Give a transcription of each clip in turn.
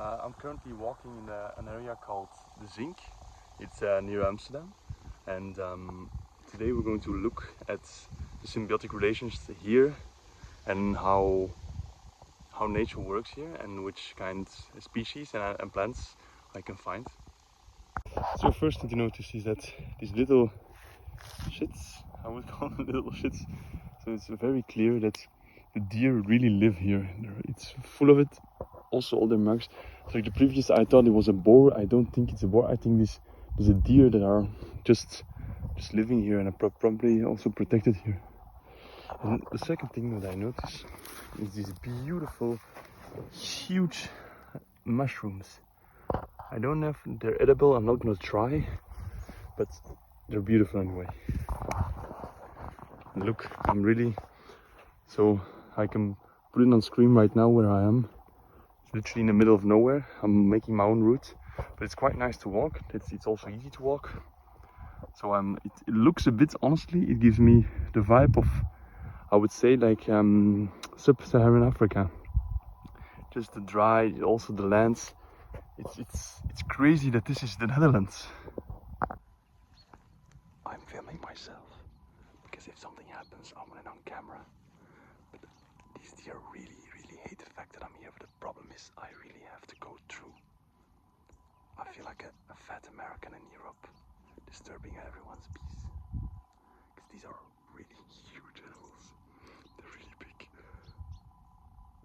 I'm currently walking in an area called the Zink. It's near Amsterdam, and today we're going to look at the symbiotic relations here and how nature works here and which kind of species and plants I can find. So first thing to notice is that these little shits, I would call them little shits, so it's very clear that the deer really live here. It's full of it. Also all their marks. So like the previous, I thought it was a boar. I don't think it's a boar. I think there's a deer that are just living here and are probably also protected here. And the second thing that I notice is these beautiful, huge mushrooms. I don't know if they're edible. I'm not gonna try, but they're beautiful anyway. And look, I'm really so I can put it on screen right now where I am. Literally in the middle of nowhere. I'm making my own route, but it's quite nice to walk. It's also easy to walk. So it looks a bit, honestly, it gives me the vibe of, I would say, like sub-Saharan Africa. Just the dry, also the lands. It's crazy that this is the Netherlands. I'm filming myself because if something happens, I want it on camera. But these deer really hate the fact that I'm here. But the problem is, I really have to go through. I feel like a fat American in Europe, disturbing everyone's peace. Because these are really huge animals. They're really big.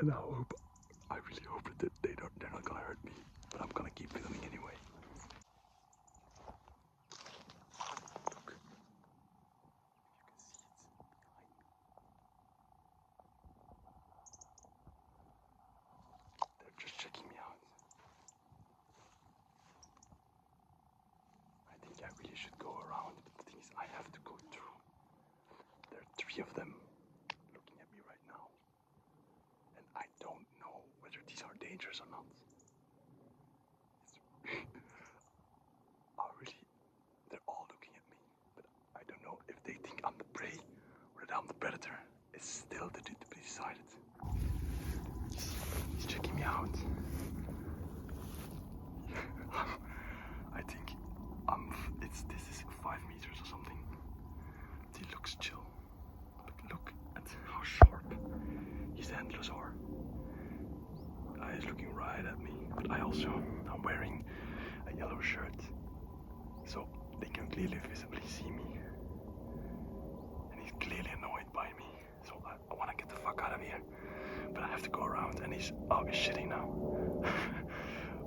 And I really hope that they're not gonna hurt me. But I'm gonna keep filming anyway. Look. You can see it behind me. They're just checking me out. I think I really should go around, but the thing is, I have to go through. There are 3 of them looking at me right now. And I don't know whether these are dangerous or not. They're all looking at me, but I don't know if they think I'm the prey or that I'm the predator. It's still to be decided. He's checking me out. I think this is 5 meters or something. He looks chill, but look at how sharp his antlers are. He's looking right at me, but I'm wearing a yellow shirt, so they can clearly visibly see me. And he's clearly annoyed by me, so I want to get the fuck out of here. But I have to go around, and he's shitting now.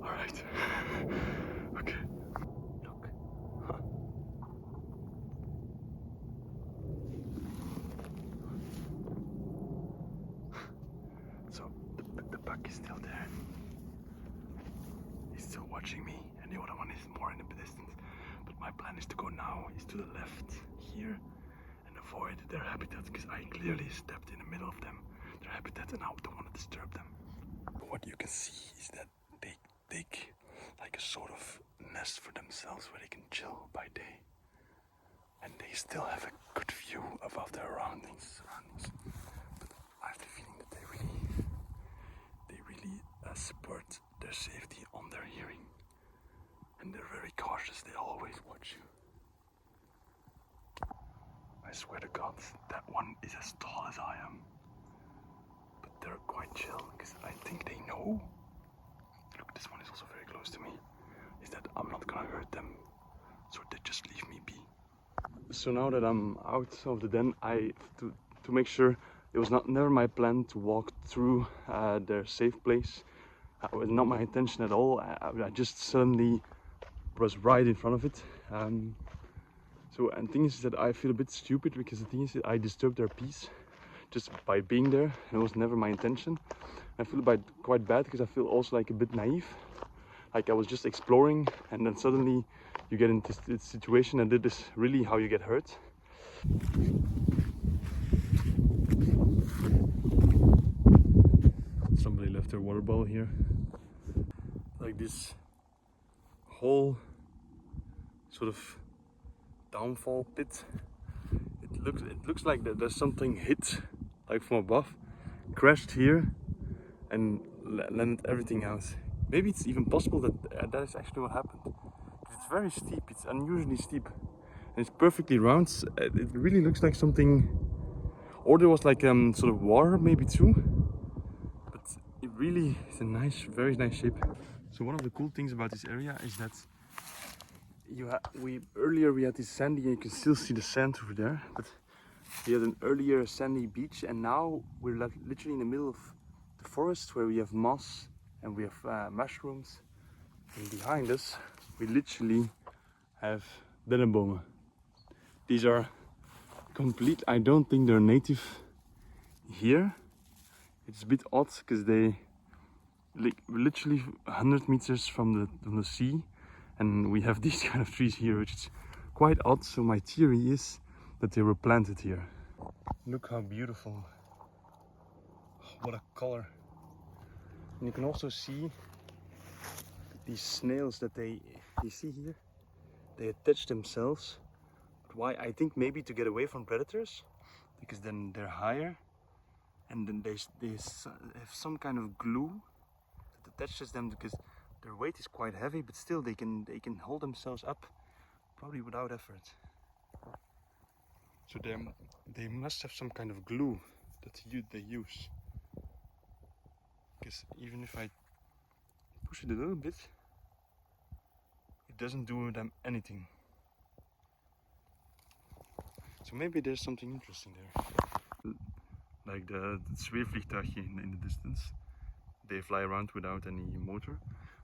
Alright. Okay. Look. Huh. So the buck is still there. He's still watching me, and the other one is more in the distance. But my plan is to go now, is to the left here and avoid their habitat, because I clearly stepped in the middle of them, their habitat, and I don't want to disturb them. What you can see is that they dig like a sort of nest for themselves where they can chill by day, and they still have a good view of their surroundings. But I have the feeling that they really support their safety on their hearing, and they're very cautious. They always watch you. I swear to God, that one is as tall as I am, but they're quite chill because I think they know. Look, this one is also very close to me. Is that I'm not gonna hurt them, so they just leave me be. So now that I'm out of the den, to make sure, it was never my plan to walk through their safe place. It was not my intention at all. I just suddenly was right in front of it. And the thing is that I feel a bit stupid because the thing is that I disturbed their peace just by being there, and it was never my intention. I feel quite bad because I feel also like a bit naive. Like I was just exploring, and then suddenly you get into this situation, and this is really how you get hurt. Somebody left their water bottle here. Like this whole sort of downfall pit. It looks like that there's something hit, like from above, crashed here, and landed everything out. maybe it's even possible that that is actually what happened. It's very steep, it's unusually steep. And it's perfectly round. It really looks like something, or there was like sort of water maybe too. But it really is a nice, very nice shape. So one of the cool things about this area is that earlier we had this sandy, and you can still see the sand over there. But we had an earlier sandy beach, and now we're literally in the middle of the forest where we have moss and we have mushrooms. And behind us, we literally have dennenbomen. These are complete. I don't think they're native here. It's a bit odd because they literally 100 meters from the sea, and we have these kind of trees here, which is quite odd. So my theory is that they were planted here. Look how beautiful! What a color! And you can also see these snails that you see here. They attach themselves. But why? I think maybe to get away from predators, because then they're higher, and then they have some kind of glue that attaches them, because their weight is quite heavy, but still they can hold themselves up, probably without effort. So they must have some kind of glue that they use. Because even if I push it a little bit, it doesn't do them anything. So maybe there's something interesting there. Like the zweefvliegtuigje in the distance. They fly around without any motor.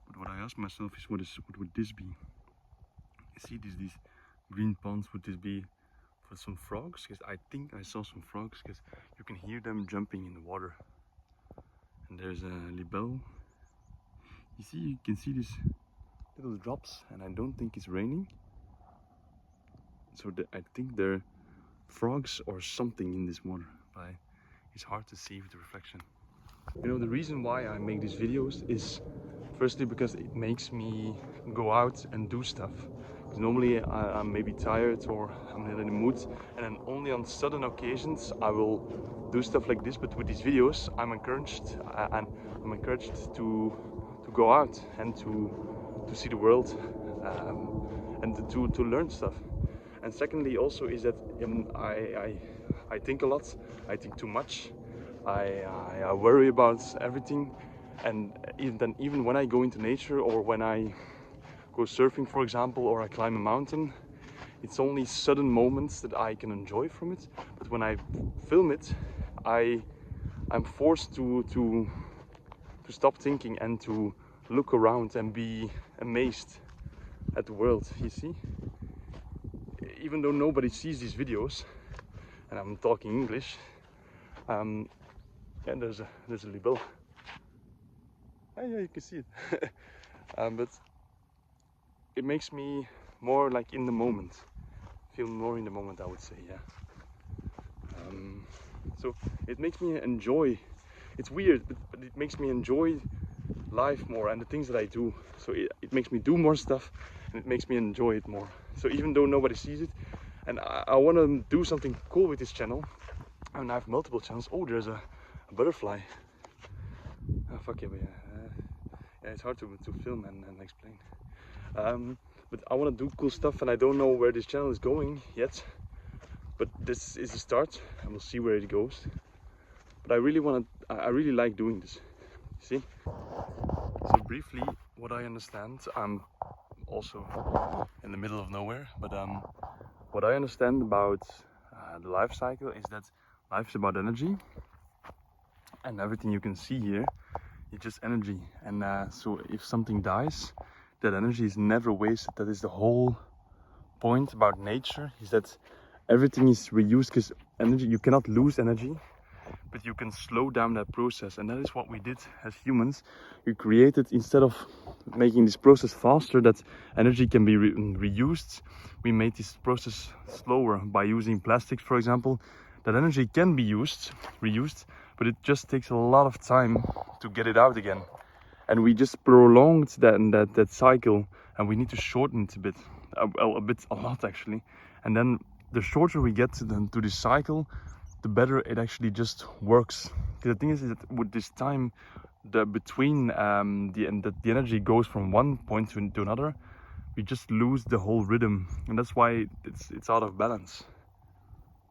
But what I ask myself is, what would this be? You see these green ponds, would this be for some frogs? Because I think I saw some frogs, because you can hear them jumping in the water. And there's a libelle. You can see these little drops, and I don't think it's raining. So I think they're frogs or something in this water, but it's hard to see with the reflection. You know, the reason why I make these videos is firstly because it makes me go out and do stuff. Because normally I'm maybe tired or I'm not in the mood, and then only on sudden occasions I will do stuff like this. But with these videos, I'm encouraged to go out and to see the world, and to learn stuff. And secondly also is that I think a lot, I think too much, I worry about everything, and even when I go into nature, or when I go surfing for example, or I climb a mountain, it's only sudden moments that I can enjoy from it. But when I film it, I'm forced to stop thinking and to look around and be amazed at the world, you see. Even though nobody sees these videos, and I'm talking English, and there's a libelle. Yeah, you can see it. But it makes me more like in the moment, feel more in the moment, I would say, yeah. So it makes me enjoy. It's weird, but it makes me enjoy life more and the things that I do. So it makes me do more stuff, and it makes me enjoy it more. So even though nobody sees it, and I want to do something cool with this channel, and I have multiple channels. Oh, there's a butterfly. Oh, fuck yeah, but yeah, it's hard to film and explain. But I want to do cool stuff, and I don't know where this channel is going yet. But this is the start, and we'll see where it goes. But I really like doing this. See? So briefly, what I understand, I'm also in the middle of nowhere, but what I understand about the life cycle is that life is about energy, and everything you can see here is just energy. And so if something dies, that energy is never wasted. That is the whole point about nature, is that everything is reused, because energy, you cannot lose energy, but you can slow down that process. And that is what we did as humans. We created, instead of making this process faster, that energy can be reused, we made this process slower by using plastics, for example. That energy can be reused, but it just takes a lot of time to get it out again. And we just prolonged that cycle, and we need to shorten it a bit, a lot actually. And then the shorter we get to this cycle, the better it actually just works. Because the thing is that with this time, between the energy goes from one point to another, we just lose the whole rhythm, and that's why it's out of balance.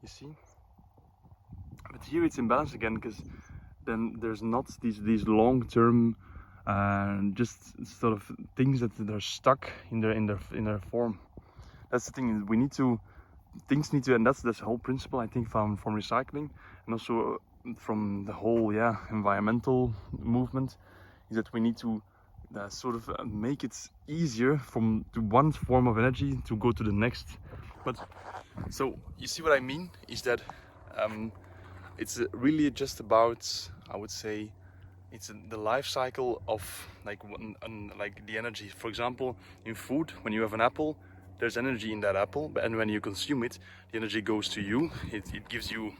You see? But here it's in balance again, because then there's not these long-term just sort of things that are stuck in their form. That's the thing. Things need to, and that's the whole principle, I think, from recycling, and also from the whole environmental movement, is that we need to sort of make it easier from one form of energy to go to the next. But so you see what I mean is that it's really just about, I would say, it's the life cycle of like the energy. For example, in food, when you have an apple, there's energy in that apple, and when you consume it, the energy goes to you. It gives you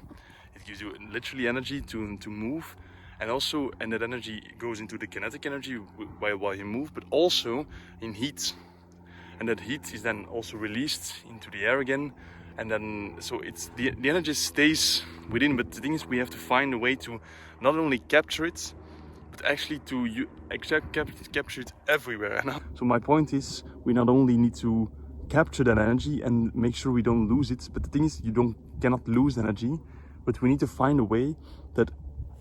literally energy to move, and that energy goes into the kinetic energy while you move, but also in heat, and that heat is then also released into the air again, and then so it's the energy stays within. But the thing is, we have to find a way to not only capture it, but actually to capture it everywhere. So my point is, we not only need to capture that energy and make sure we don't lose it, but the thing is, cannot lose energy, but we need to find a way that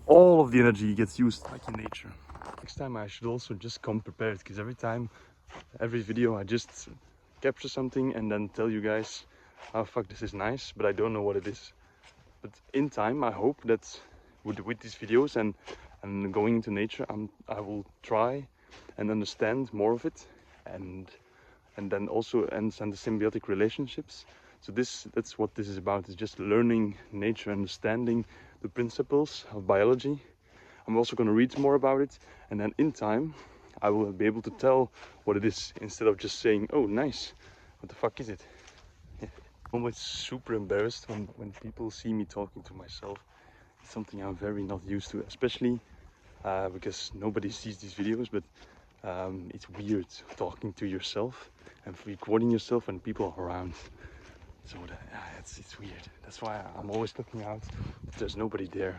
all of the energy gets used, like in nature. Next time I should also just come prepared, because every video I just capture something and then tell you guys, oh fuck, this is nice, but I don't know what it is. But in time, I hope that with these videos and going into nature, I will try and understand more of it, and then also understand the symbiotic relationships. So that's what this is about. It's just learning nature, understanding the principles of biology. I'm also going to read more about it, and then in time I will be able to tell what it is, instead of just saying, oh nice, what the fuck is it? I'm always super embarrassed when people see me talking to myself. It's something I'm very not used to, especially because nobody sees these videos, but it's weird talking to yourself and recording yourself when people are around. So it's weird. That's why I'm always looking out, but there's nobody there.